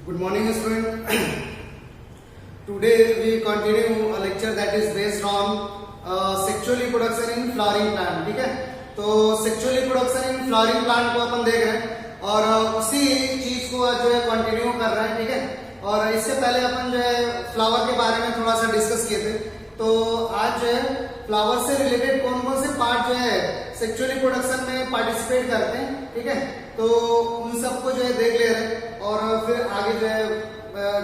Good morning, student. Today we continue a lecture that is based on sexual reproduction in flowering plant. ठीक है, तो sexual reproduction in flowering plant को अपन देख रहे हैं और उसी चीज को आज जो है कंटिन्यू कर रहे हैं. ठीक है, और इससे पहले अपन जो है फ्लावर के बारे में थोड़ा सा डिस्कस किए थे. तो आज जो है फ्लावर से रिलेटेड कौन कौन से पार्ट जो है सेक्सुअल रिप्रोडक्शन में पार्टिसिपेट करते हैं. ठीक है, तो उन सबको जो है देख ले रहे हैं और फिर आगे जो है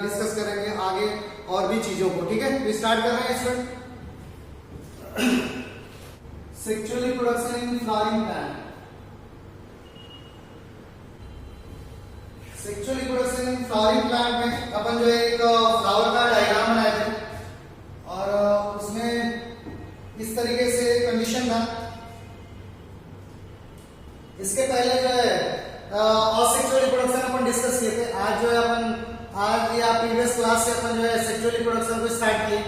डिस्कस करेंगे आगे और भी चीजों को. ठीक है, तो स्टार्ट कर रहे हैं student. Sexual reproduction in flowering plant. Sexual reproduction in flowering plant में अपन जो है एक फ्लावर का डायग्राम बनाए थे और उसमें इस तरीके से कंडीशन था. इसके पहले जो है असेक्सुअल रिप्रोडक्शन अपन डिस्कस किए थे. आज जो है अपन आज या प्रीवियस क्लास से अपन जो है सेक्सुअल रिप्रोडक्शन को स्टार्ट किए.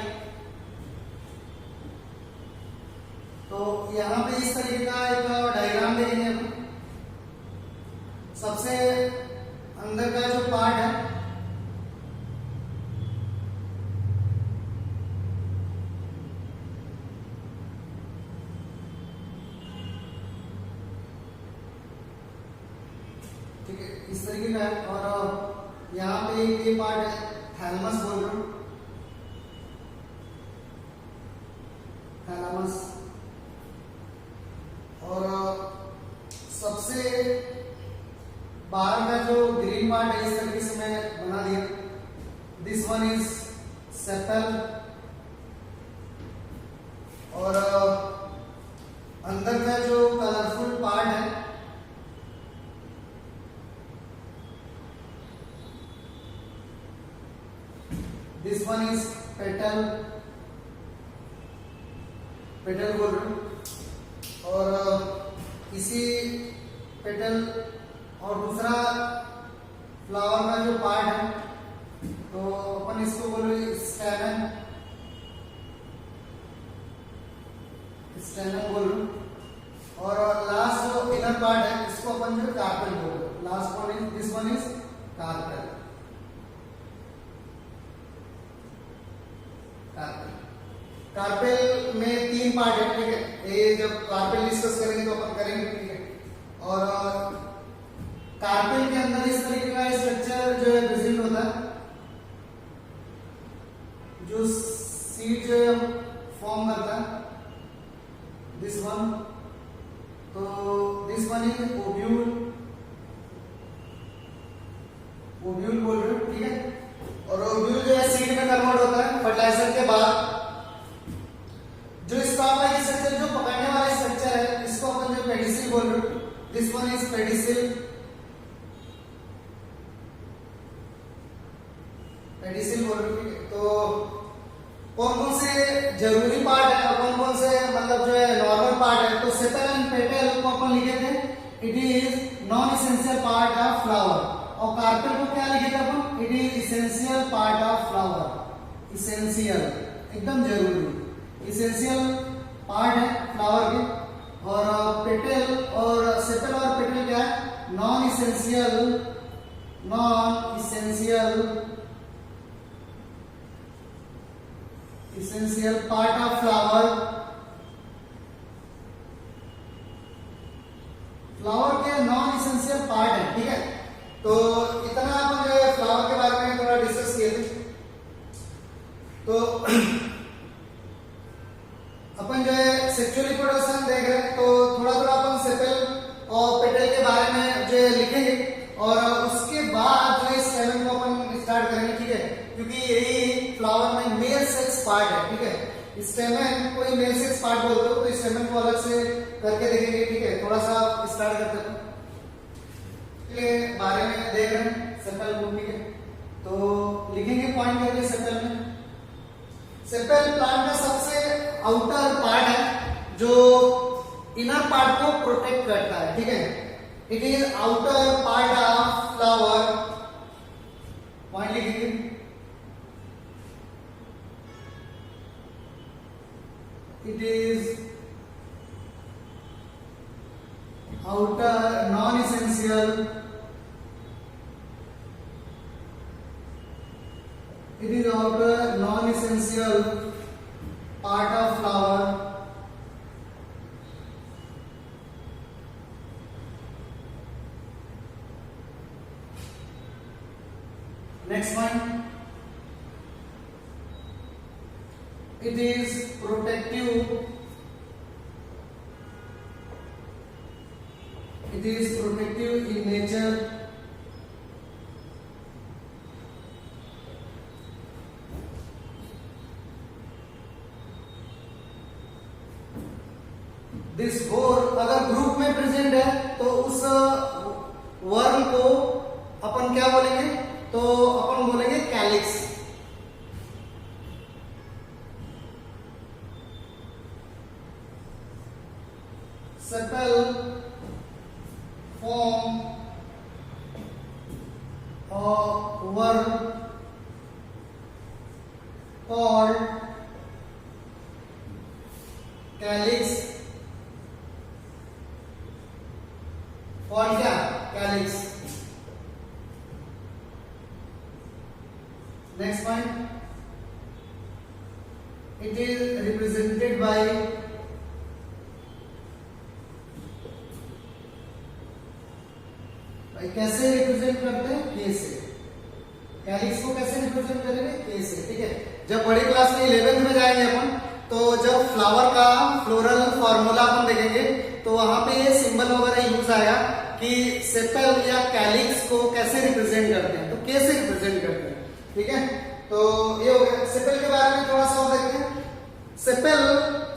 तो यहाँ पे इस तरीके का एक डायग्राम देखेंगे अपन. सबसे अंदर का जो पार्ट है ठीक है इस तरीके का है और यहाँ पे ये पार्ट है थैलेमस बोल रहा हूं. थैलेमस और सबसे बाहर का जो ग्रीन पार्ट है इस तरीके से मैं बना दिया. दिस वन इज सेपल और अंदर का जो कलरफुल पार्ट है this one is petal. Petal बोल रहे हैं और इसी पेटल और दूसरा फ्लावर का जो पार्ट है तो अपन इसको बोले स्टेमन. स्टेमन बोल रहे हैं और लास्ट जो इनर पार्ट है इसको अपन जो कार्पेल बोल रहे हैं. Last one is this one is carpel. Carpel में तीन पार्ट है. ठीक है, ये जब कार्पेल डिस्कस करेंगे तो अपन करेंगे. ठीक है, और कार्पेल के अंदर इस तरीके का स्ट्रक्चर जो है प्रेजेंट होता है. जो सीड जो है फॉर्म करता है दिस वन. तो this one is ovule. Ovule बोल रहे हो. ठीक है, और ओव्यूल जो है सीड में कन्वर्ट होता है फर्टिलाइजर के बाद. जो स्टॉक है स्ट्रक्चर जो पकड़ने वाला स्ट्रक्चर है इसको अपन जो पेडिसिल बोल रहे हैं. This one is pedicel. Pedicel बोल रहे हैं. तो कौन कौन से जरूरी पार्ट है और कौन कौन से मतलब जो है नॉर्मल पार्ट है. तो सेपल एंड पेटल को अपन लिखे थे it is non essential part of flower. और कार्पेल को क्या लिखे थे अपन it is essential part of flower. Essential एकदम जरूरी इसेंशियल पार्ट है फ्लावर के. और पेटल और सेपल और पेटल क्या है non essential. Non essential essential part of flower. Flower के नॉन इसेंशियल पार्ट है. ठीक है, तो इतना अपन जो है फ्लावर के बारे में थोड़ा डिस्कस किए थे. तो अपन जो है सेक्सुअल रिप्रोडक्शन देख रहे हैं तो थोड़ा थोड़ा अपन सेपल और पेटल के बारे में जो है लिखेंगे और उसके बाद जो है स्टेमन को अपन स्टार्ट करेंगे. ठीक है, क्योंकि यही फ्लावर में मेल सेक्स पार्ट है. ठीक है, स्टेमन कोई मेल सेक्स पार्ट बोलते हो तो स्टेमन को अलग से करके देखेंगे. ठीक है, थोड़ा सा स्टार्ट करते हैं के बारे में देख रहे हैं सेपल को. ठीक है, तो लिखेंगे पॉइंट करके सेपल में. सेपल प्लांट का सबसे आउटर पार्ट है जो इनर पार्ट को प्रोटेक्ट करता है. ठीक है, it is outer part of flower. Point लिखेंगे. It is outer non-essential It is outer non-essential part of flower. Next one. It is protective. It is protective in nature. This गोर अगर group में present है तो उस worm को अपन क्या बोलेंगे, तो अपन बोलेंगे calyx. Sepal form of worm called calyx. और क्या calyx. Next point, it is represented by कैसे रिप्रेजेंट करते हैं, के से। कैलिक्स को कैसे रिप्रेजेंट करेंगे, के से। ठीक है, जब बड़ी क्लास में 11th में जाएंगे अपन, तो जब फ्लावर का फ्लोरल फॉर्मूला अपन देखेंगे तो वहां पे ये सिंबल वगैरह यूज आएगा कि सेपल या कैलिक्स को कैसे रिप्रेजेंट करते हैं, तो कैसे रिप्रेजेंट करते हैं। ठीक है, तो ये हो गया। सेपल के बारे में थोड़ा सा और देखते हैं। सेपल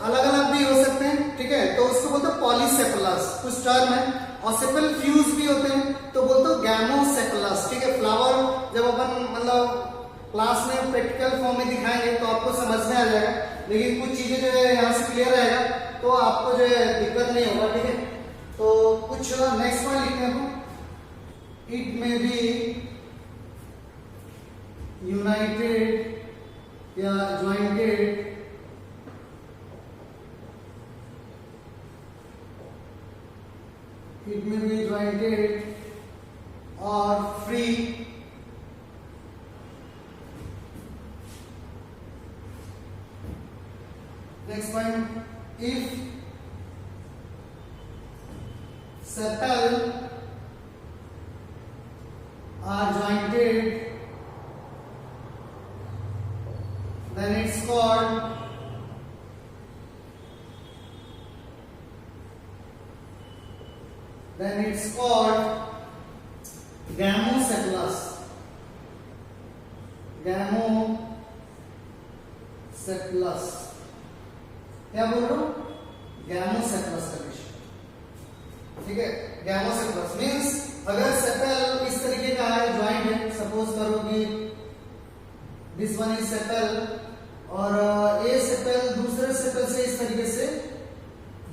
अलग अलग भी हो सकते हैं, ठीक है, तो उसको बोलते हैं पॉलीसेपलस, कुछ टर्म है। और सेपल फ्यूज भी होते हैं तो बोलते हैं गैमोसेपलस। ठीक है, फ्लावर जब अपन मतलब क्लास में प्रैक्टिकल फॉर्म में दिखाएंगे तो आपको समझ में आ जाएगा, लेकिन कुछ चीजें जो है यहाँ से क्लियर रहेगा तो आपको जो है दिक्कत नहीं होगा। ठीक है, तो कुछ नेक्स्ट पॉइंट लिखते हैं। इट में बी यूनाइटेड या jointed it may be jointed or free next one, if sepal are jointed then it's called gamocephalus। gamocephalus क्या बोल रहा हूं, gamocephalus कंडीशन। ठीक है, gamocephalus मींस अगर सेपल इस तरीके का है, ज्वाइंट है, सपोज करो कि दिस वन इज सेपल और ये सेपल दूसरे सेपल से इस तरीके से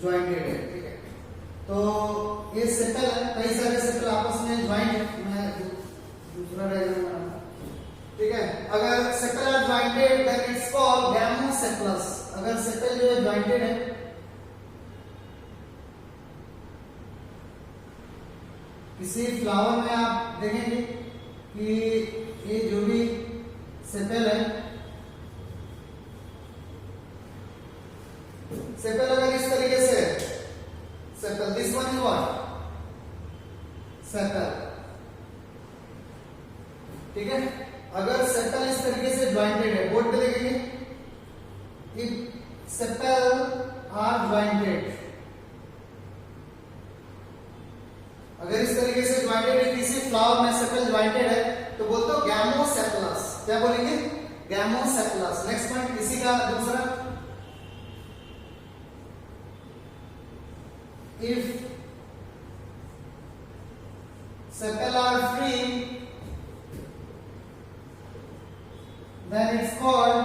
ज्वाइंटेड है। ठीक है, तो ये सेपल है, कई सारे सेपल आपस में ज्वाइंट है। मैं दूसरा डायग्राम बनाऊंगा। ठीक है, अगर sepal are jointed then it's called gamosepalous. अगर सेपल जो है ज्वाइंटेड है, किसी फ्लावर में आप देखेंगे कि ये जो भी सेपल है, सेपल अगर इस तरीके से sepal, this one is what, sepal. ठीक है, अगर सेपल इस तरीके से ज्वाइंटेड है, बोर्ड पे देखेंगे, इफ सेपल आर ज्वाइंटेड, अगर इस तरीके से ज्वाइंटेड है, किसी फ्लावर में सेपल ज्वाइंटेड है तो बोलते हो गैमोसेपलस। क्या बोलेंगे, गैमोसेपलस। नेक्स्ट पॉइंट, इसी का दूसरा, if sepal are free then it's called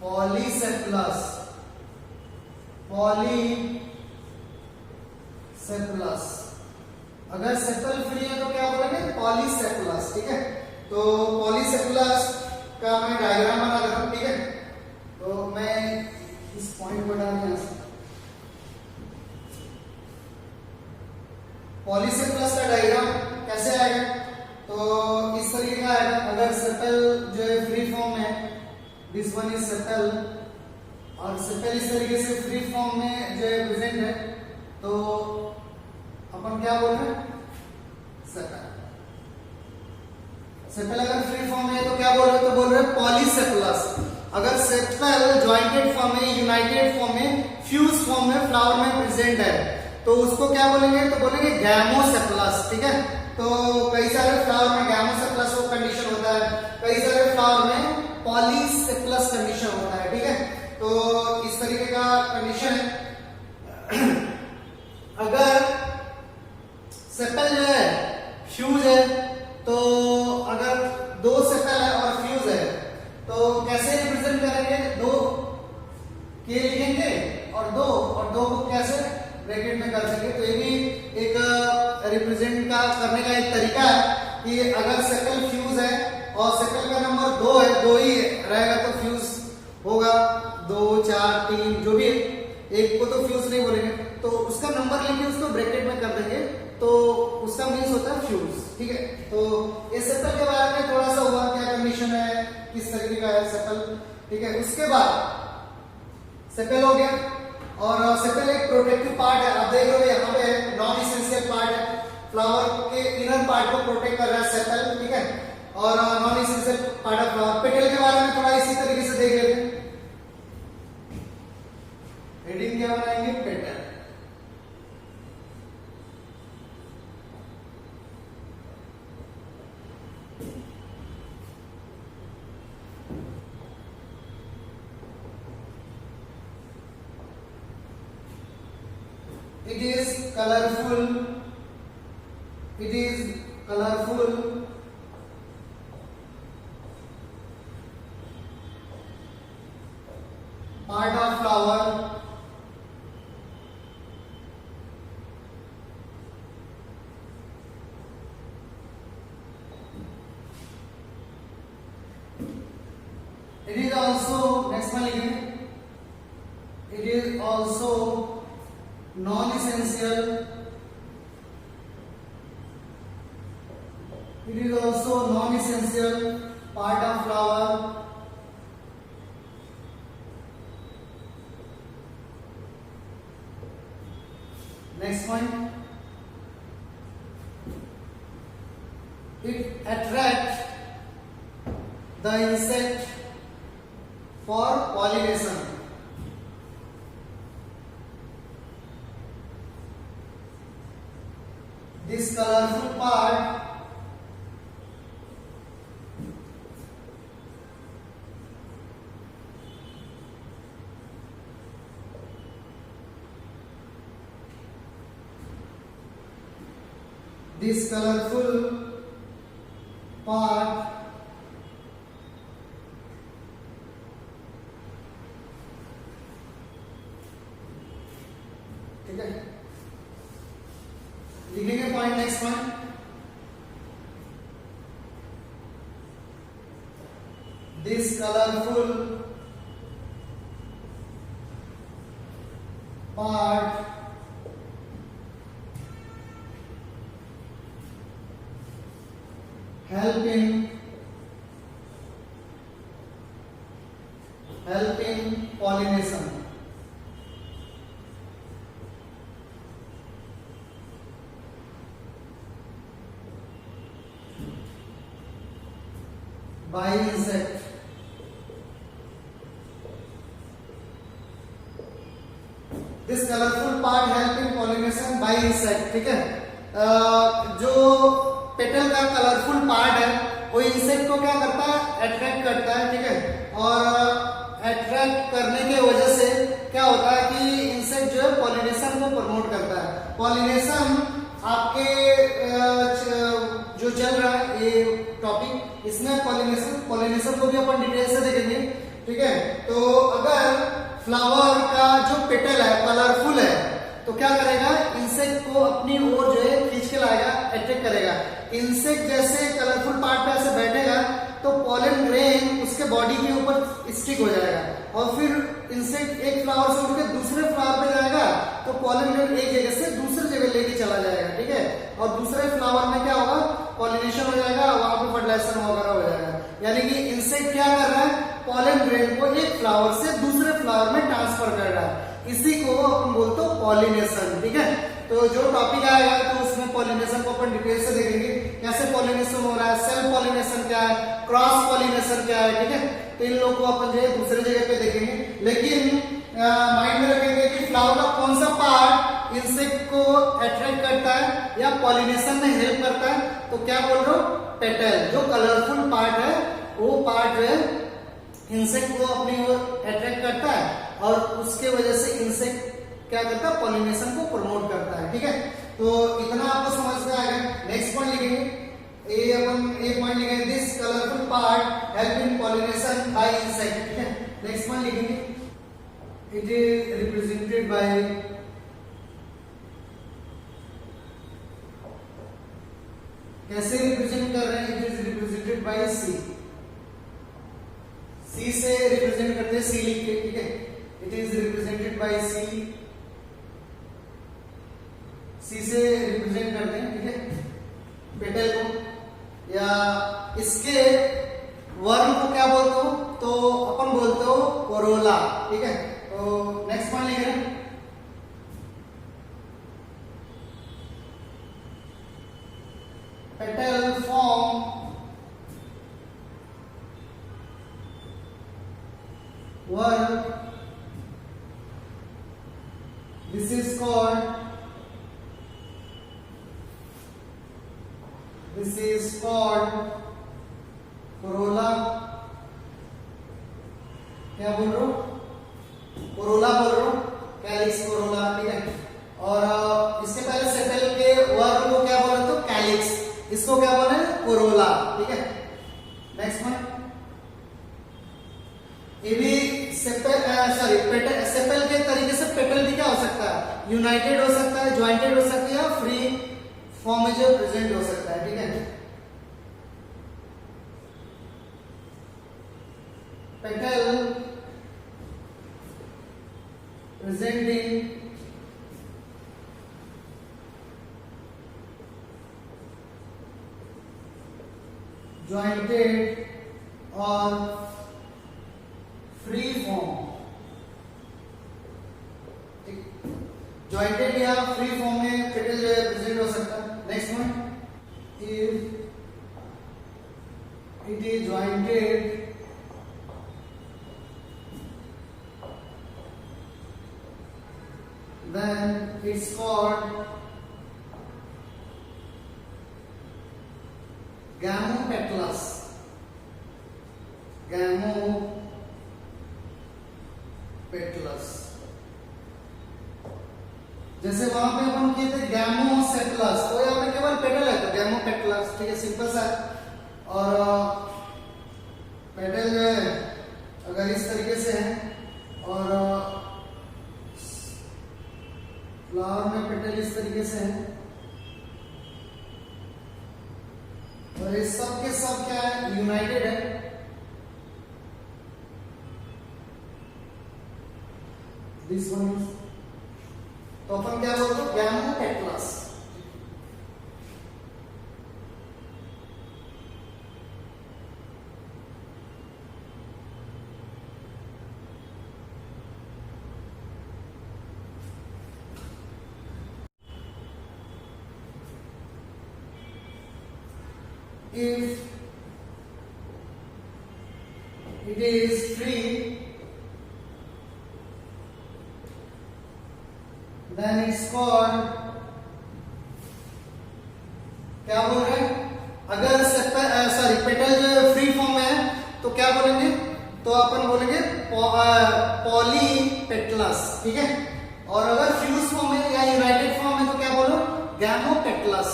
polycephalus। polycephalus अगर सेपल फ्री है तो क्या बोलेंगे, पॉलीसेपलस। ठीक है, तो पॉलीसेपलस का मैं डायग्राम बना देता हूं। ठीक है, तो मैं इस पॉइंट को डाल यहां से, पॉलीसेप्लस का डायग्राम कैसे आएगा, तो इस तरीके का आएगा। अगर सेपल जो है फ्री फॉर्म में, दिस वन इज सेपल, और सेपल इस तरीके से फ्री फॉर्म में जो है प्रेजेंट है, तो अपन क्या बोल रहे हैं, सेपल। सेपल अगर फ्री फॉर्म में है तो क्या बोल रहे हैं, तो बोल रहे हैं पॉलीसेप्लस। अगर सेपल जॉइंटेड फॉर्म में, यूनाइटेड फॉर्म में, फ्यूज फॉर्म में फ्लावर में प्रेजेंट है, तो उसको क्या बोलेंगे, तो बोलेंगे गैमोसेप्लस। ठीक है, तो कई सारे फ्लावर में गैमोसेप्लस वो कंडीशन होता है, कई सारे फ्लावर में पॉलीसेप्लस कंडीशन होता है। ठीक है, तो इस तरीके का कंडीशन है। अगर सेपल जो है फ्यूज है, तो अगर दो सेपल है और फ्यूज है, तो कैसे रिप्रेजेंट करेंगे, दो के लिखेंगे और दो को कैसे ब्रैकेट में कर देंगे। तो ये भी एक रिप्रेजेंट का करने का एक तरीका है कि अगर सेपल फ्यूज है और सेपल का नंबर 2 है, 2 ही रहेगा तो फ्यूज होगा, 2 4 3 जो भी, एक को तो फ्यूज नहीं बोलेंगे, तो उसका नंबर लेके उसको ब्रैकेट में कर देंगे, तो उसका मीन्स होता है फ्यूज। ठीक है, तो ये सेपल के बारे में थोड़ा सा हुआ, क्या कंडीशन है, किस तरीके का है सेपल। ठीक है, उसके बाद सेपल हो गया, और सेपल एक प्रोटेक्टिव पार्ट है। आप देख रहे हो यहाँ पे नॉन एसेंशियल पार्ट है, फ्लावर के इनर पार्ट को प्रोटेक्ट कर रहा है सेपल। ठीक है, और non essential part of flower. Petal के बारे में थोड़ा इसी तरीके से देख लेते हैं। हेडिंग क्या बनाएंगे, petal. It is colorful. It is colorful. Part of flower. It is also, next one लिखेंगे, it is also non-essential. It is also non-essential part of flower. Next one, it attracts the insect for pollination. This colorful part this colorful part ठीक है, लिखेंगे point. Next point, this colourful part helping pollination. By insect. This colorful part help in pollination by insect. ठीक है, जो petal का colourful part है वो insect को क्या करता है, अट्रैक्ट करता है। ठीक है, और अट्रैक्ट करने की वजह से क्या होता है कि इंसेक्ट जो है पॉलिनेशन को प्रमोट करता है। पॉलिनेशन आपके जो चल रहा है ये टॉपिक, इसमें पॉलिनेशन को भी अपन डिटेल से देखेंगे। ठीक है, तो अगर फ्लावर का जो पेटल है कलरफुल है तो क्या करेगा, इंसेक्ट को अपनी ओर जो है खींच के लाएगा, अट्रैक्ट करेगा। इंसेक्ट जैसे कलरफुल पार्ट पे ऐसे बैठेगा तो पॉलन ग्रेन उसके बॉडी के ऊपर स्टिक हो जाएगा और फिर इंसेक्ट एक फ्लावर से उठ के दूसरे फ्लावर पे जाएगा तो पॉलन ग्रेन एक जगह से दूसरी जगह लेके चला जाएगा, ठीक है। और दूसरे फ्लावर में क्या होगा, पॉलिनेशन हो जाएगा, वहां पे फर्टिलाइजेशन वगैरह हो जाएगा। यानी कि इंसेक्ट क्या कर रहा है, पॉलन ग्रेन को एक फ्लावर से दूसरे फ्लावर में ट्रांसफर कर रहा है। इसी को अपन बोलते हो पॉलिनेशन, ठीक है। तो जो टॉपिक आएगा तो उसमें पॉलिनेशन को अपन डिटेल से देखेंगे, कैसे पॉलिनेशन हो रहा है, सेल्फ पॉलिनेशन क्या है, क्रॉस पॉलिनेशन क्या है, ठीक है। तो इन लोगों को अपन जो है दूसरे जगह पे देखेंगे, लेकिन माइंड में रखेंगे कि फ्लावर का कौन सा पार्ट इंसेक्ट को अट्रैक्ट करता है या पॉलिनेशन में हेल्प करता है। तो क्या बोल रहे हो, पेटल, जो कलरफुल पार्ट है वो पार्ट जो है इंसेक्ट को अपनी ओर अट्रैक्ट करता है और उसके वजह से इंसेक्ट क्या करता है, पॉलिनेशन को प्रमोट करता है, ठीक है। तो इतना आपको समझ में आ गया। नेक्स्ट पॉइंट लिखेंगे, एक पॉइंट लिखेंगे, this colourful part help in pollination by insect, ठीक है। नेक्स्ट पॉइंट लिखेंगे, इट इज रिप्रेजेंटेड बाय कैसे रिप्रेजेंट कर रहे हैं, इट इज रिप्रेजेंटेड बाय सी, सी से रिप्रेजेंट करते हैं, सी लिख के, ठीक है। इट इज रिप्रेजेंटेड बाय सी, सी से रिप्रेजेंट करते हैं, ठीक है, पेटल को। या इसके वर्म को क्या बोलते हो, तो अपन बोलते हो कोरोला, ठीक है। तो नेक्स्ट पॉइंट लिख रहे हैं, petal form worm, this is called corolla, क्या बोल रहे हो, कोरोला बोल रहे हो, कैलिक्स कोरोला, ठीक है। और इसके पहले सेपल के वर्म को क्या बोले, तो कैलिक्स, इसको क्या बोले, कोरोला, ठीक है। नेक्स्ट वन, ये भी सेपल के तरीके से पेटल भी क्या हो सकता है, यूनाइटेड हो सकता है, ज्वाइंटेड हो सकती है, फ्री फॉर्म में जो प्रेजेंट हो सकता है, ठीक है। पेटल प्रेजेंटिंग ज्वाइंटेड और फ्री फॉर्म, ज्वाइंटेड या फ्री फॉर्म में पेटल जो है प्रेजेंट हो सकता है। Next one, if it is jointed then it's called gamopetalous, जैसे वहां पे अपन किए थे गैमोसेपलस, तो यहाँ पे केवल पेटल है तो गैमोपेटलस, ठीक है, सिंपल सा। और पेटल जो है अगर इस तरीके से है और फ्लावर में पेटल इस तरीके से है और ये सब के सब क्या है, यूनाइटेड है, दिस वन इज, तो अपन क्या बोलते हैं, gamopetalous. If it is free, then it's called, क्या बोल रहे हैं, अगर पेटल जो फ्री फॉर्म में है तो क्या बोलेंगे, तो अपन बोलेंगे पॉलीपेटलस, ठीक है। और अगर फ्यूज फॉर्म में या यूनाइटेड फॉर्म में तो क्या बोलो, gamopetalous,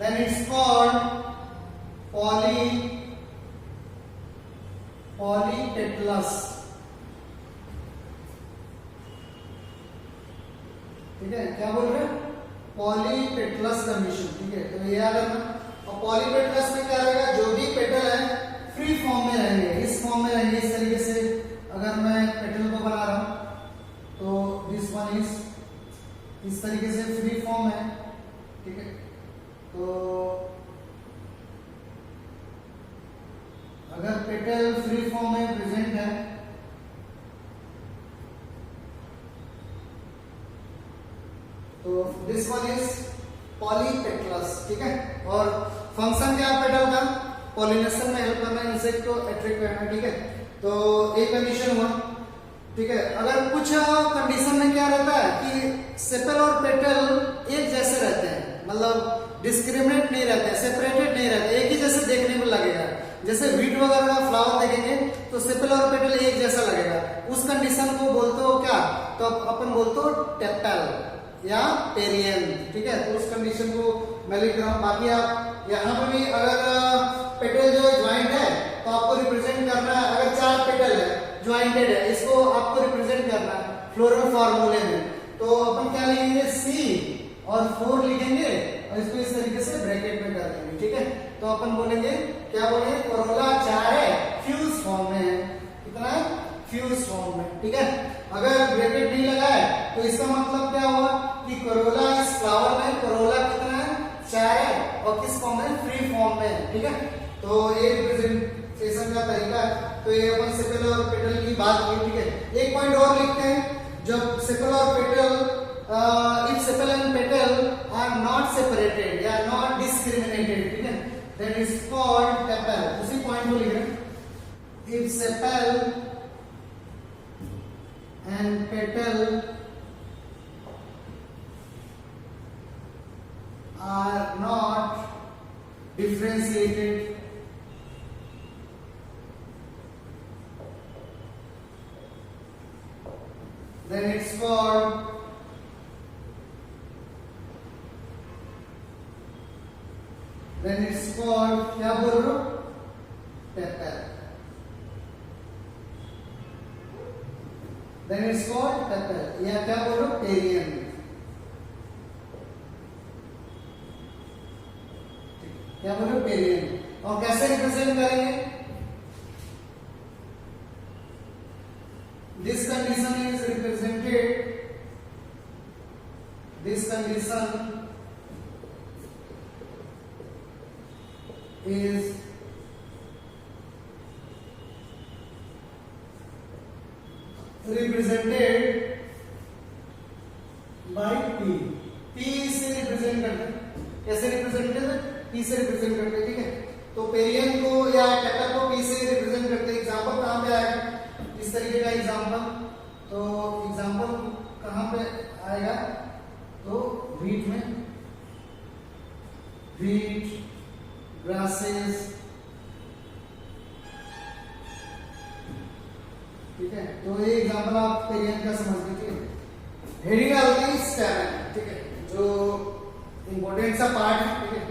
then it's called polypetalous, ठीक है। क्या बोल रहे हैं, पॉलीपेटलस कंडीशन, ठीक है। तो ये याद रखना। और पॉलीपेटलस में क्या रहेगा, जो भी पेटल है फ्री फॉर्म में रहेंगे, इस फॉर्म में रहेंगे, इस तरीके से। अगर मैं पेटल को बना रहा हूं तो दिस वन इज इस तरीके से फ्री फॉर्म है, ठीक है। तो अगर पेटल फ्री फॉर्म में प्रेजेंट है तो दिस वन इज पॉलीपेटलस, ठीक है। और फंक्शन क्या है पेटल का? पॉलिनेशन में हेल्प करना, इंसेक्ट को अट्रैक्ट करना, ठीक है। तो एक कंडीशन हुआ, ठीक है। अगर कुछ कंडीशन में क्या रहता है कि सेपल और पेटल एक जैसे रहते हैं, मतलब डिस्क्रिमिनेट नहीं रहते, सेपरेटेड नहीं रहते, एक ही जैसे देखने को लगेगा। जैसे वीट वगैरह का फ्लावर देखेंगे तो सेपल और पेटल एक जैसा लगेगा, उस कंडीशन को बोलते हो क्या? तो अपन बोलते हो टेपल या पेरियन, ठीक है। तो उस कंडीशन को मैं लिख रहा हूं। बाकी आप यहाँ पे भी अगर पेटल जो ज्वाइंट है तो आपको रिप्रेजेंट करना है, अगर 4 पेटल है ज्वाइंटेड है, इसको आपको रिप्रेजेंट करना है फ्लोरल फार्मूले में। तो अपन क्या लिखेंगे? C और 4 लिखेंगे और इसको इस तरीके से ब्रैकेट में कर देंगे, ठीक है। तो अपन बोलेंगे, क्या बोलेंगे? कोरोला 4 है, फ्यूज फॉर्म में है। कितना है? फ्यूज फॉर्म में, ठीक है। अगर ब्रैकेट नहीं लगा है तो इसका मतलब क्या हुआ कि कोरोला इस फ्लावर में कोरोला कितना है? 4 है और किस फॉर्म में? फ्री फॉर्म में, ठीक है। तो ये रिप्रेजेंटेशन का तरीका है। तो ये अपन सेपल और पेटल की बात की, ठीक है। एक पॉइंट और लिखते हैं, जब सेपल और petal if sepal and petal are not separated या not discriminated, ठीक है, then is called tepal। उसी पॉइंट को लिख रहे हैं। if sepal and petal are not differentiated then it's called क्या बोल रहे हो? Tepal. then it's called tepal या क्या बोल रहे हो? पेरियन। क्या बोल रहे हो? पेरियन। और कैसे रिप्रेजेंट करेंगे? this condition is represented, this condition is represented by P। P से रिप्रेजेंट करते हैं। कैसे रिप्रेजेंट करते हैं? P से रिप्रेजेंट करते हैं, ठीक है। तो पेरियन को या टेपल को P से रिप्रेजेंट करते हैं। एग्जांपल कहां पे आएगा? इस तरीके का एग्जांपल। तो एग्जांपल कहां पे आएगा? तो वीट में, वीट, ग्रासेस, ठीक है। तो ये एग्जांपल आप पेरियन का समझ लीजिए। हेडिंग डालते हैं स्टेमेन, ठीक है, जो इंपॉर्टेंट सा पार्ट है, ठीक है।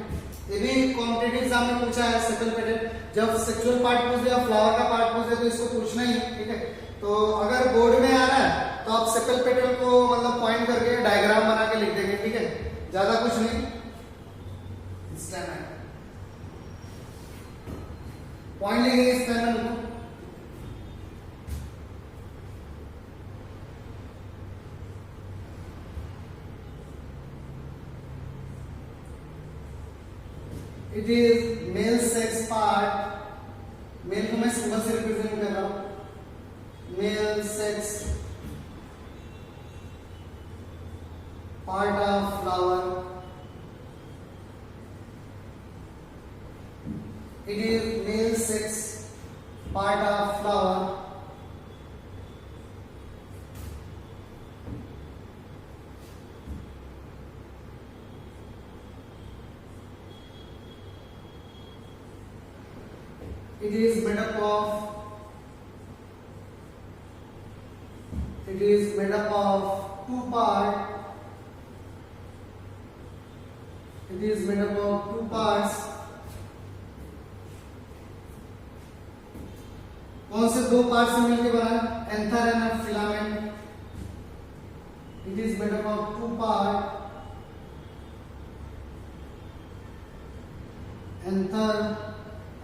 ये भी कॉम्पिटिटिव एग्जाम में पूछा है। सेपल पेटल, जब सेक्सुअल पार्ट पूछ या फ्लावर का पार्ट पूछे तो इसको पूछना ही, ठीक है। तो अगर बोर्ड में आ रहा है तो आप सेपल पेटल को मतलब पॉइंट करके डायग्राम बना के लिख देंगे, ठीक है, ज्यादा कुछ नहीं। स्टेमेन पॉइंट लिखेंगे स्टेमेन को। It is male sex part. Male को मैं सिंबल से रिप्रेजेंट कर रहा हूं। Male sex part of flower. It is male sex part of flower. It is made up of two parts. It is made up of two parts. कौन से दो part से मिलकर बना है? Anther and filament. It is made up of two part, anther,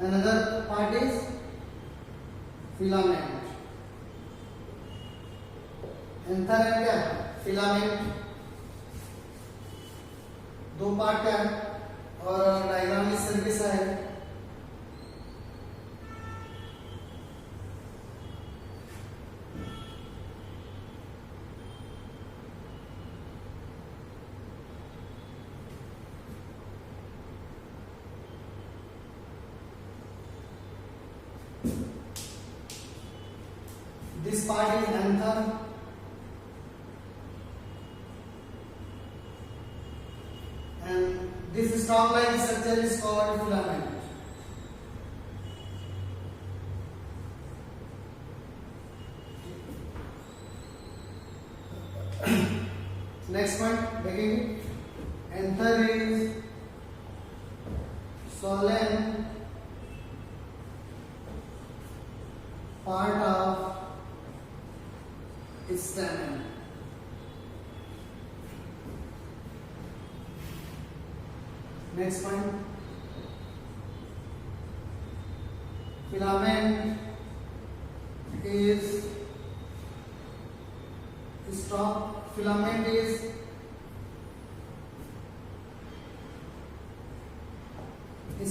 another part is filament. Anther and क्या? Filament. दो part का है और डायग्राम इस तरीके से है। This part is anther, and this stalk-like structure is called filament. Next point, beginning. Anther is solemn part of stamen. Next point, filament is stalk. Filament is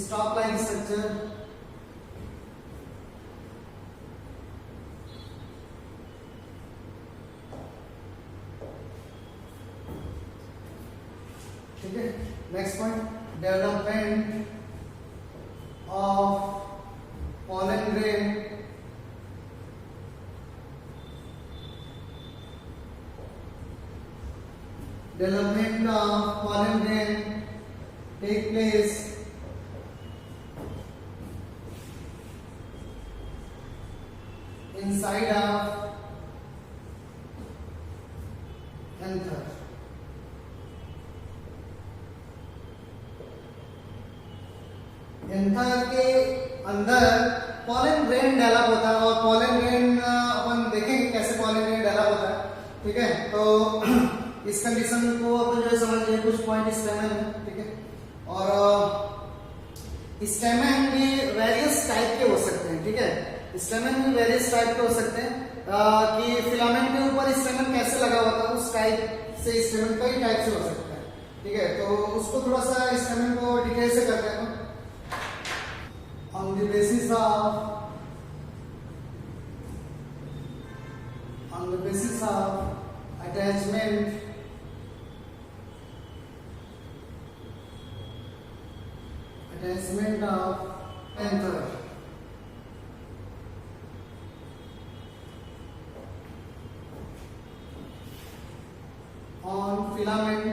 stalk-like structure Okay. Next point, development of pollen grain take place inside of anther. Anther के अंदर pollen grain develop होता है और pollen grain अपन देखेंगे कैसे pollen grain develop होता है, ठीक है। तो इस कंडीशन को अपन जो है समझ लिए, कुछ पॉइंट स्टेमन है, ठीक है। और स्टेमन भी वेरियस टाइप के हो सकते हैं, ठीक है। स्टेमन भी वेरियस टाइप के हो सकते हैं कि फिलामेंट के ऊपर स्टेमन कैसे लगा हुआ था उस टाइप से स्टेमन कई टाइप से हो सकता है, ठीक है। तो उसको थोड़ा सा स्टेमन को डिटेल से करते हैं। On the basis of attachment of anther, on filament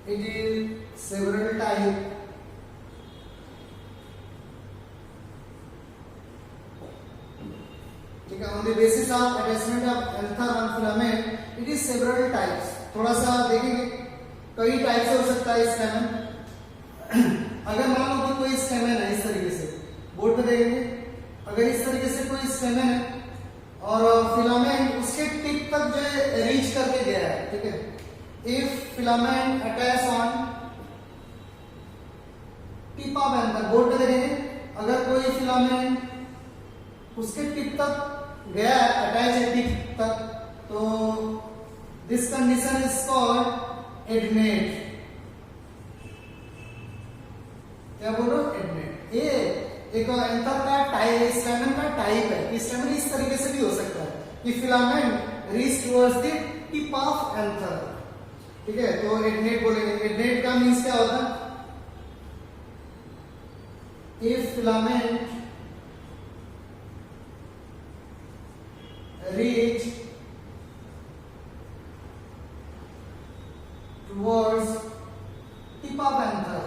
it is several type, ठीक है। On the basis of attachment of anther on filament it is several types, थोड़ा सा देखेंगे कई टाइप से हो सकता है स्टेमन। अगर मान लो कि कोई स्टेमन है इस तरीके से, बोर्ड पे देखेंगे, अगर इस तरीके से कोई स्टेमन है और फिलामेंट उसके टिप तक जो है रीच करके गया है, ठीक है। If filament attach on tip of anther, board पे देखेंगे, अगर कोई फिलामेंट उसके टिप तक गया है, अटैच है टिप तक, तो this condition is called adnate. क्या बोलो? एडनेट। ये एक एंथर का टाइप, स्टेमन का टाइप है कि स्टेमन इस तरीके से भी हो सकता है कि filament reach towards the tip of anther, ठीक है। तो एडनेट बोलेंगे। एडनेट का मींस क्या होता है? If filament reach towards tip of anther,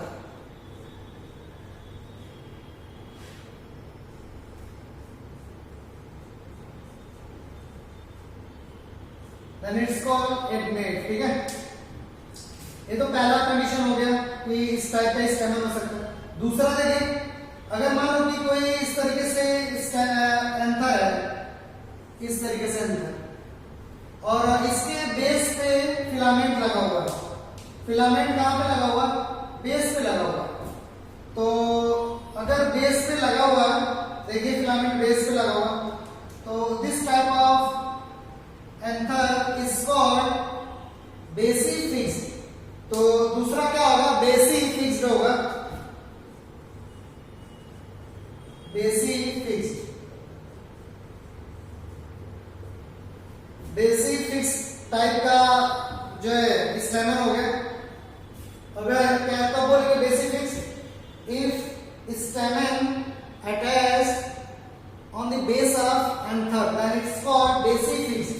then it's called adnate, ठीक है। ये तो पहला कंडीशन हो गया कि इस टाइप का स्टेमन हो सकता है। दूसरा देखिए, अगर मान लो कि कोई इस तरीके से एंथर है, इस तरीके से एंथर, और इसके बेस पे फिलामेंट लगा हुआ है। फिलामेंट कहां पे लगा हुआ? बेस पे लगा हुआ। तो अगर बेस पे लगा हुआ, देखिए फिलामेंट बेस पे लगा हुआ, तो दिस टाइप ऑफ एंथर बेसी फिक्स्ड, तो दूसरा क्या होगा, बेसी फिक्स्ड होगा, बेसी फिक्स्ड, बेसी फिक्स टाइप का जो है स्टेमन हो गया। अगर क्या कब बोलेंगे basifix, if stamen attached on the base of anther then it's called basifixed.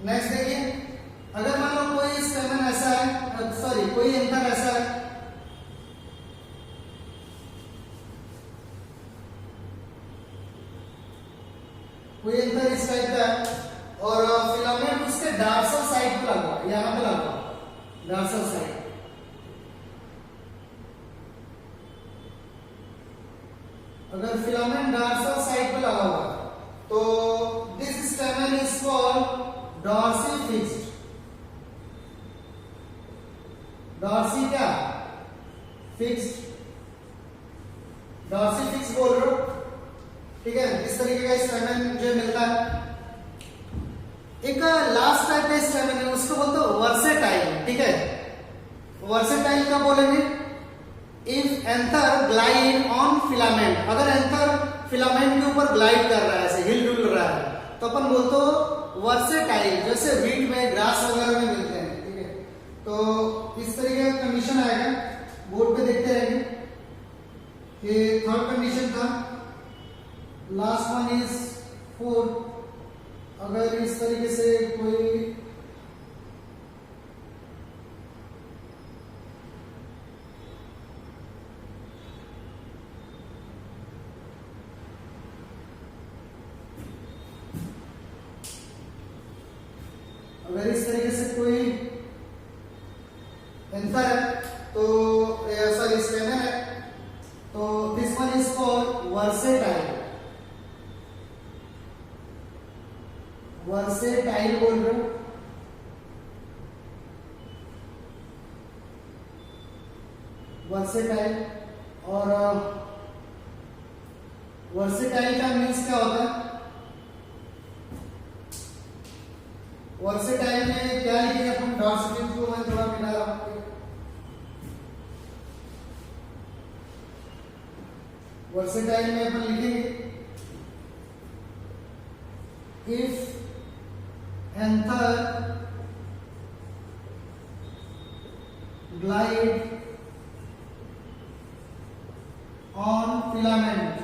Next देखिए, अगर मान लो कोई स्टेमन ऐसा है, सॉरी कोई एंथर ऐसा है, कोई एंथर इस टाइप का है और फिलामेंट उसके डार्सल साइड पे लगा हुआ, यहां पे लगा हुआ, डार्सल साइड। अगर फिलामेंट डार्सल साइड पे लगा हुआ तो this stamen is called dorsifixed. Dorsi क्या, फिक्स्ड, डॉर्सी फिक्स बोल रहे हो, ठीक है। इस तरीके का स्टेमन जो मिलता है। एक लास्ट टाइप का स्टेमन है, उसको बोलते हैं वर्सेटाइल, ठीक है। वर्सेटाइल का बोलेंगे, if anther glide on filament, अगर एंथर फिलामेंट के ऊपर ग्लाइड कर रहा है, ऐसे हिल डुल रहा है, तो अपन बोलते हो वर्सेटाइल, जैसे वीट में ग्रास वगैरह में मिलते हैं, ठीक है। तो इस तरीके का कंडीशन आएगा, बोर्ड पे देखते रहेंगे। ये थर्ड कंडीशन था, लास्ट वन इज 4। अगर इस तरीके से कोई एंथर है तो सॉरी स्टेमन है, तो this one is called versatile. Versatile बोल रहे हो, वर्सेटाइल। और वर्सेटाइल का मीन्स क्या होता है, वर्सेटाइल में क्या लिखेंगे अपन, डॉर्सिफिक्स को मैं थोड़ा मिला रहा हूं। वर्सेटाइल में अपन लिखेंगे if anther glide on filament,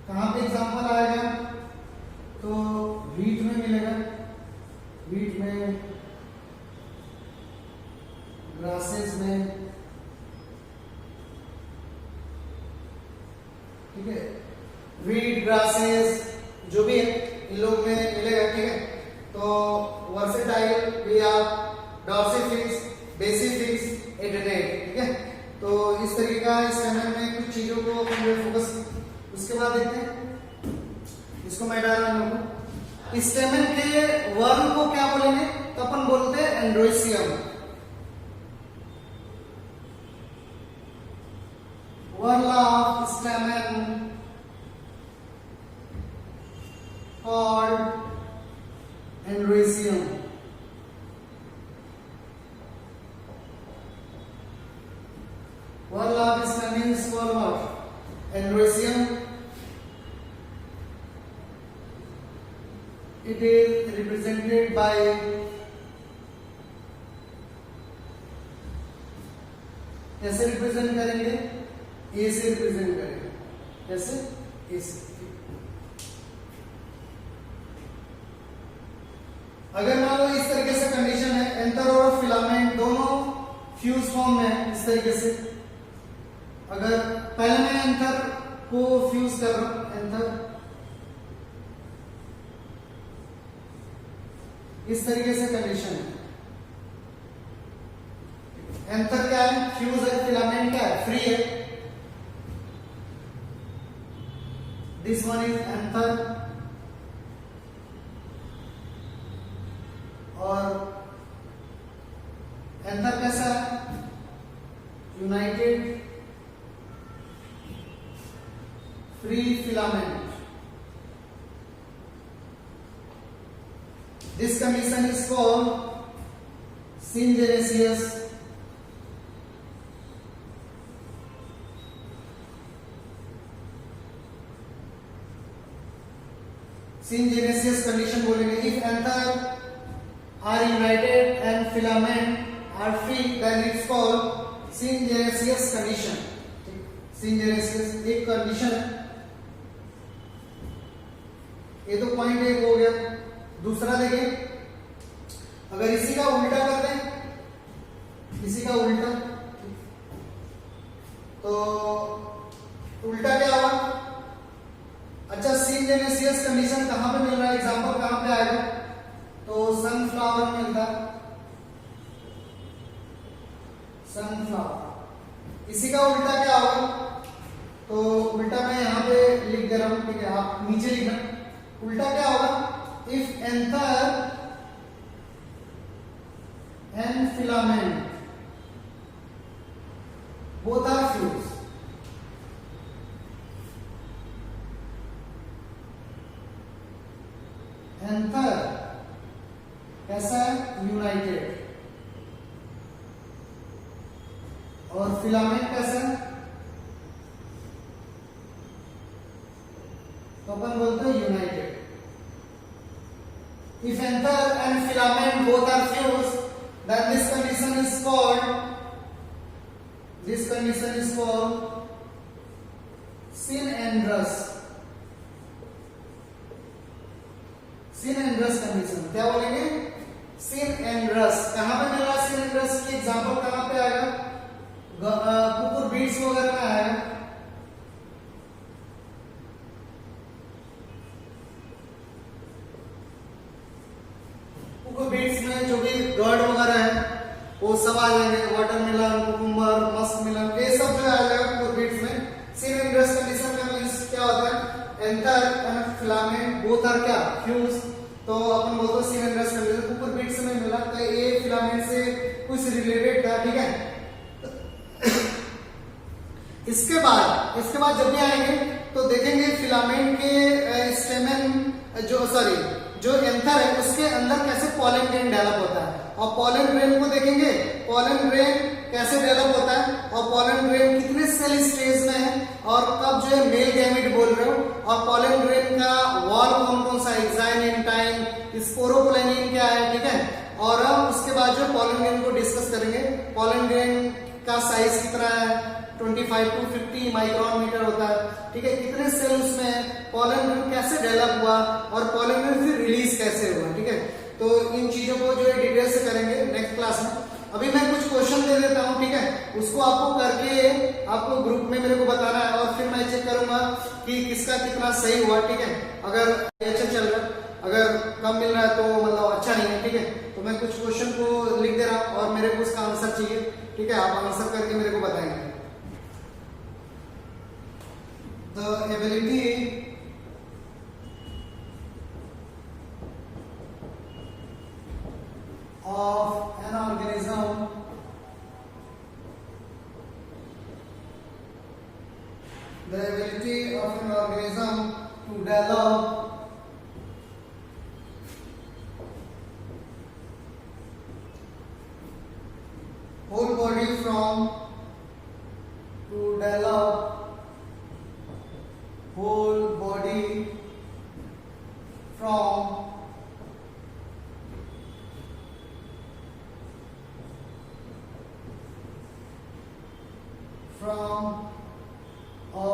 कहां पे एग्जांपल आएगा, तो वीट में मिलेगा, वीट में, ग्रासेस में, ठीक है, वीट ग्रासेस जो भी है इन लोग में मिलेगा, ठीक है। तो वर्सेटाइल भी आप डॉर्सिफिक्स, बेसिफिक्स, एडेनेट, ठीक है। तो इस तरीके का इस चैनल में कुछ चीजों को अपन फोकस, उसके बाद देखते हैं, इसको मैं डाल रहा हूं। स्टेमन के वर्म को क्या बोलेंगे, तो अपन बोलते हैं androecium. Worm of स्टेमन called androecium. Worm of स्टेमन is called what? Androecium. It is represented by कैसे रिप्रेजेंट करेंगे, ए से रिप्रेजेंट करेंगे, कैसे, ए से। अगर मान लो इस तरीके से कंडीशन है, एंथर और फिलामेंट दोनों फ्यूज फॉर्म में है, इस तरीके से। अगर पहले मैं एंथर को फ्यूज कर रहा हूं, एंथर इस तरीके से कंडीशन है, एंथर क्या है, फ्यूज है, फिलामेंट क्या है, फ्री है। दिस वन इज एंथर और एंथर कैसा है, United free filament, This condition is called syngenesis. Syngenesis condition बोलेंगे if anther are united and filament are free, then it's called syngenesis condition. syngenesis एक condition है. ये तो point एक हो गया. दूसरा देखिए, अगर इसी का उल्टा कर दें, इसी का उल्टा, तो उल्टा क्या होगा? अच्छा, syngenesis कंडीशन कहां पे मिल रहा है? एग्जांपल कहां पे आएगा? तो सनफ्लावर में मिलता है. सनफ्लावर. इसी का उल्टा क्या होगा? तो उल्टा मैं यहां पे लिख दे रहा हूं, ठीक है, आप नीचे लिखना. उल्टा क्या होगा? If anther and filament both are fuse, anther कैसा है? यूनाइटेड. और फिलामेंट कैसा है? तो अपन बोलते हैं United. If anther and filament both are fused, then this condition is called synandrous. synandrous condition क्या बोलेंगे? synandrous. कहां पे मिल रहा है synandrous की एग्जांपल? कहां पे आएगा? कुकुर बीट्स वगैरह में आएगा. बीट्स में जो भी गर्ड वगैरह है वो सब आ जाएंगे. वाटरमेलन, कुकुम्बर, मस्कमेलन, ये सब जो आ जाएगा बीट्स में. synandrous कंडीशन में मींस क्या होता है? Anther and filament both are क्या? फ्यूज. तो अपन बोलते हैं synandrous कंडीशन. कुकुर बीट्स में मिला तो ये फिलामेंट से कुछ रिलेटेड था, ठीक है. इसके बाद जब भी आएंगे तो देखेंगे फिलामेंट के स्टेमन जो एंथर है उसके अंदर कैसे पॉलन ग्रेन डेवलप होता है. और पॉलन ग्रेन को देखेंगे, पॉलन ग्रेन कैसे डेवलप होता है और पॉलन ग्रेन कितने सेल स्टेज में है और कब जो है मेल गैमेट बोल रहे हो. और पॉलन ग्रेन का वॉल कौन सा, एक्साइन, एंटाइन, स्पोरोपोलेनिन क्या है, ठीक है. और उसके बाद जो पॉलन ग्रेन को डिस्कस करेंगे. पॉलन ग्रेन का साइज कितना है? 25 to 50 माइक्रोमीटर होता है, ठीक है. कितने सेल उसमें है, पॉलन ग्रेन कैसे डेवलप हुआ और पॉलन ग्रेन फिर रिलीज कैसे हुआ, ठीक है. तो इन चीजों को जो है डिटेल से करेंगे नेक्स्ट क्लास में. अभी मैं कुछ क्वेश्चन दे देता हूं, ठीक है. उसको आपको करके आपको ग्रुप में मेरे को बताना है और फिर मैं चेक करूंगा कि किसका कितना सही हुआ, ठीक है. अगर अच्छा चल रहा है, अगर कम मिल रहा है तो मतलब अच्छा नहीं है, ठीक है. तो मैं कुछ क्वेश्चन को लिख दे रहा हूं और मेरे को उसका आंसर चाहिए, ठीक है. आप आंसर करके मेरे को बताएंगे. The ability of an organism to develop whole body from a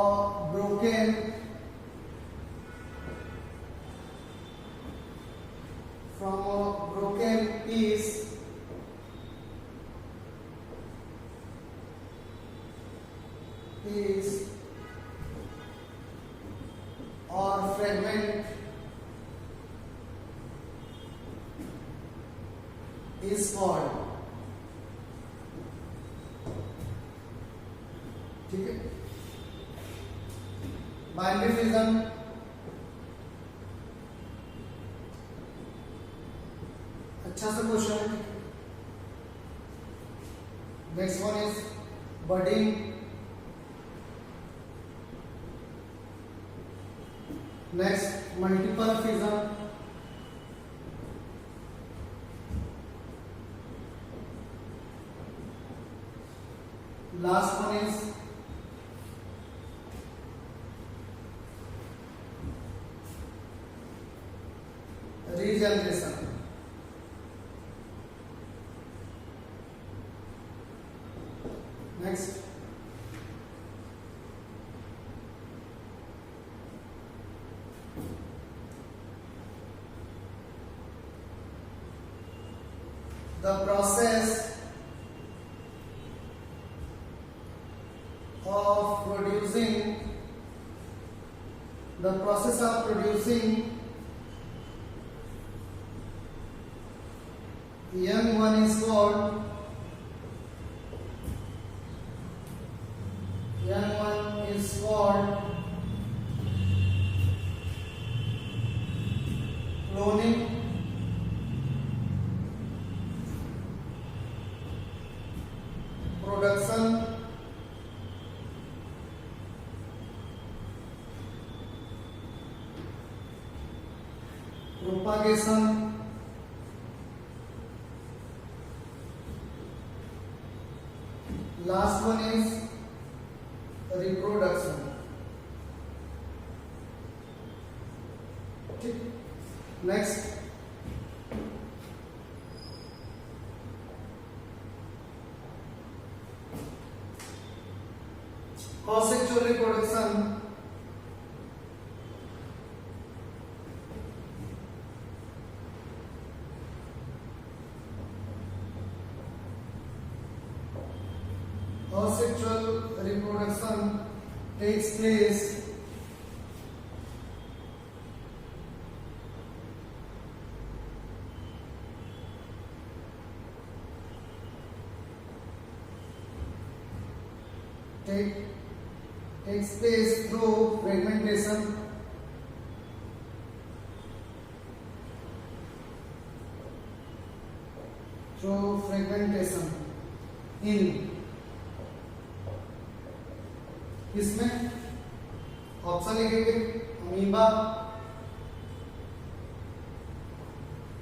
broken piece or fragment is called, ठीक है. बाइनरी फिजन, अच्छा सा क्वेश्चन है. Next one is budding. Next multiple fission. Generation. Next. The process of producing young one is called cloning. Production, propagation, last one is reproduction. Okay. Next. Asexual reproduction takes place through fragmentation. In इसमें option लिखेंगे amoeba,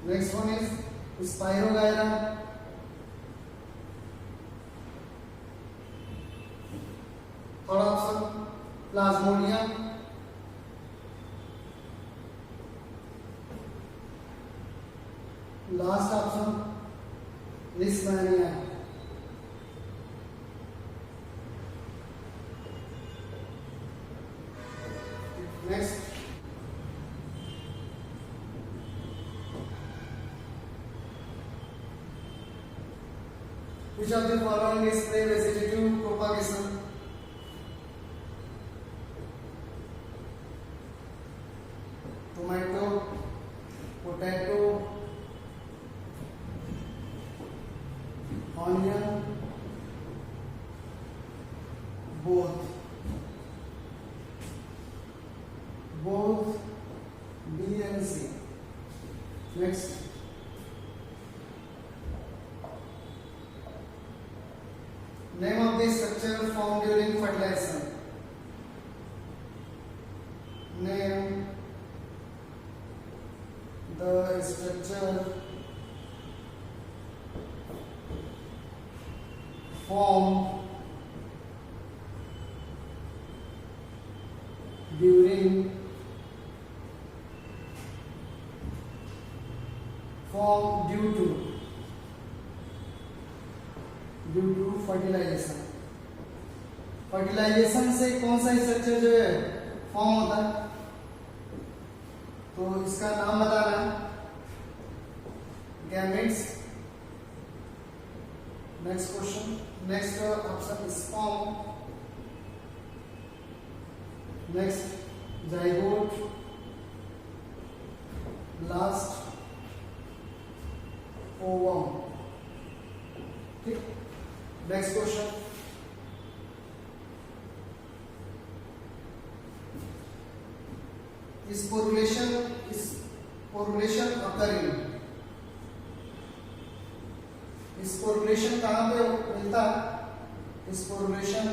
next one is spirogyra, third option Plasmodium, last option Leishmania. Next. Which of the following display vegetative propagation? Tomato, potato, onion, both B and C. Next. Name of the structure formed during fertilization. Name the structure formed during due to fertilisation. Fertilisation से कौन सा structure जो है form होता है, तो इसका नाम बताना है. Gametes. Next question. Next option sperm. Next zygote. Last ovum. ठीक. Next question. Sporulation occurring. Sporulation कहां पे मिलता है? Sporulation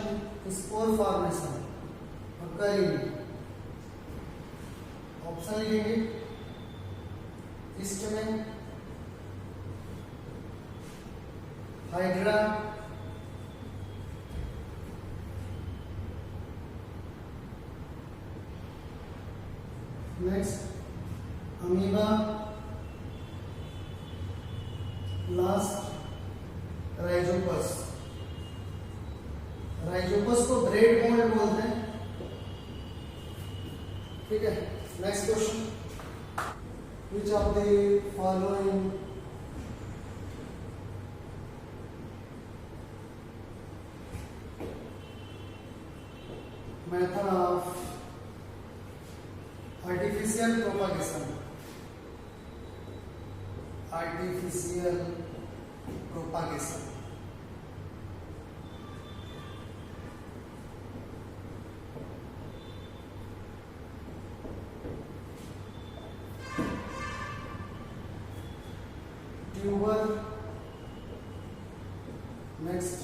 spore formation occurring. Option लिखेंगे ईस्ट में hydra, next amoeba, last rhizopus. Rhizopus को ब्रेड मोल्ड बोलते हैं। ठीक है, next question, which of the following method of artificial propagation, artificial propagation. Tuber, next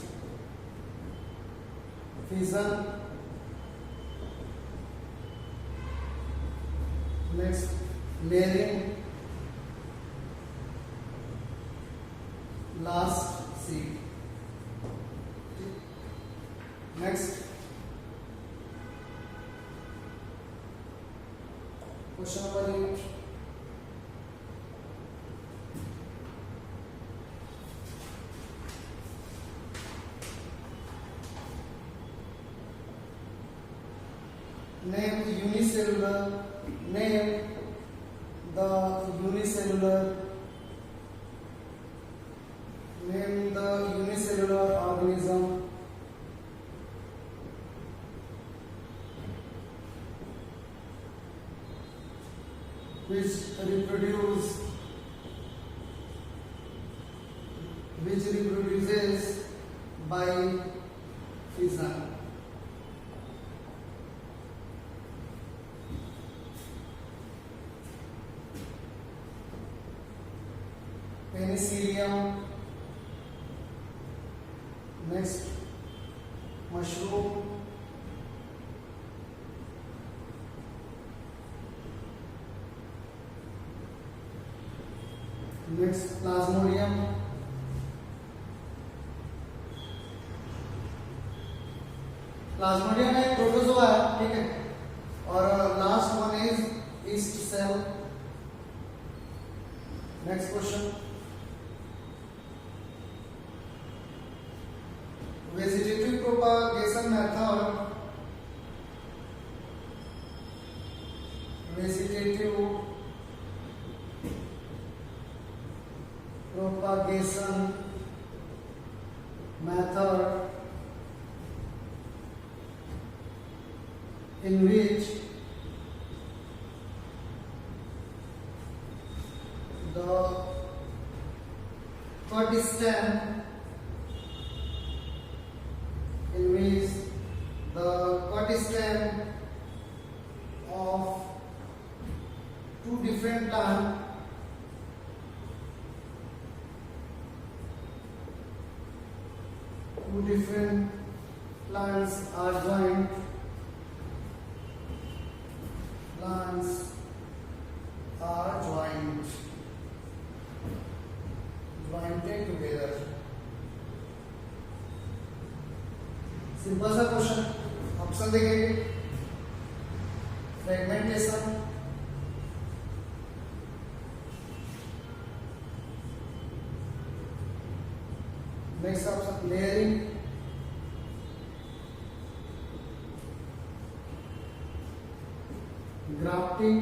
fission, next layering, last seed. Next question number 8, name unicellular, name the unicellular, name the unicellular organism which reproduces by fission. Penicillium, next mushroom, next plasmodium, plasmodium एक protozoa है, ठीक है, और last one is yeast cell. Next question, vegetative propagation method, vegetative propagation method in which the cut stem, in which the cut stem of two different plants are joined. Plants are joined together. Simple सा question, option देखेंगे, fragmentation, next option layering, grafting,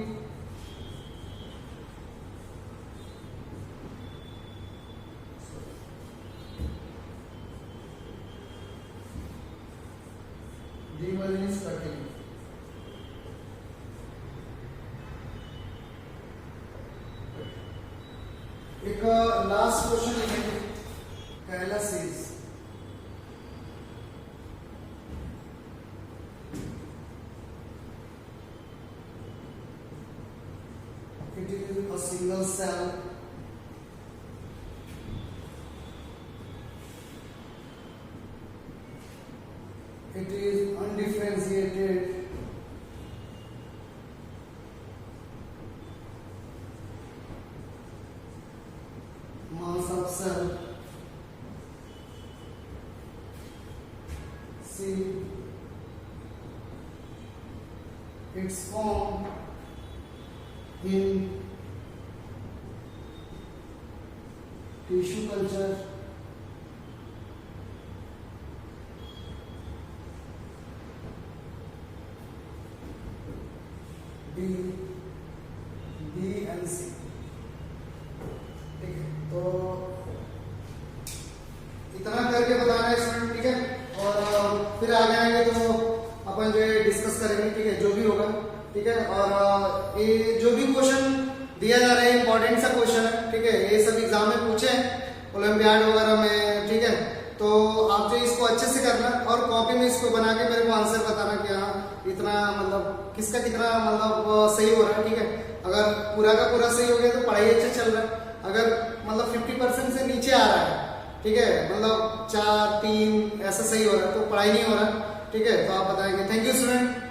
डिवलिंस cutting. एक last question लिखेंगे, कैलासिस, it is a single cell, it is undifferentiated, mass of cell, C, its form in tissue culture, BNC। ठीक है, तो इतना करके बताना है स्टूडेंट, ठीक है। और फिर आगे आएंगे तो अपन जो है डिस्कस करेंगे, ठीक है, जो भी होगा, ठीक है। और ये जो भी क्वेश्चन दिया जा रहा है इंपॉर्टेंट सा क्वेश्चन है, ठीक है, ये सब एग्जाम में पूछे हैं ओलंपियाड वगैरह में, ठीक है। तो आप जो इसको अच्छे से करना और कॉपी में इसको बना के मेरे को आंसर बताना कि हाँ इतना मतलब किसका कितना मतलब सही हो रहा है, ठीक है। अगर पूरा का पूरा सही हो गया तो पढ़ाई अच्छा चल रहा है, अगर मतलब 50% से नीचे आ रहा है, ठीक है, मतलब 4, 3 ऐसा सही हो रहा है तो पढ़ाई नहीं हो रहा है, ठीक है। तो आप बताएंगे। Thank you student.